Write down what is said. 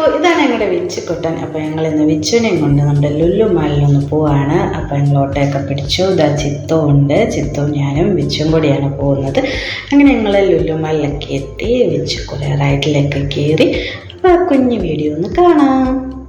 ഇതാണ് ഞങ്ങളുടെ വിച്ചുക്കുട്ടൻ. അപ്പോൾ ഞങ്ങൾ ഇന്ന് വിച്ചുവിനെയും കൊണ്ട് നമ്മുടെ ലുലു മാളിലൊന്ന് പോവാണ്. അപ്പോൾ ഞങ്ങൾ ഓട്ടോയൊക്കെ പിടിച്ചു. ഇതാ ചിത്തവും ഉണ്ട്. ചിത്തവും ഞാനും വിച്ചും കൂടിയാണ് പോകുന്നത്. അങ്ങനെ ഞങ്ങൾ ലുലു മാളിലൊക്കെ എത്തി. വിച്ചു കുറേ റൈഡിലൊക്കെ കയറി. അപ്പോൾ ആ കുഞ്ഞു വീഡിയോ ഒന്ന് കാണാം.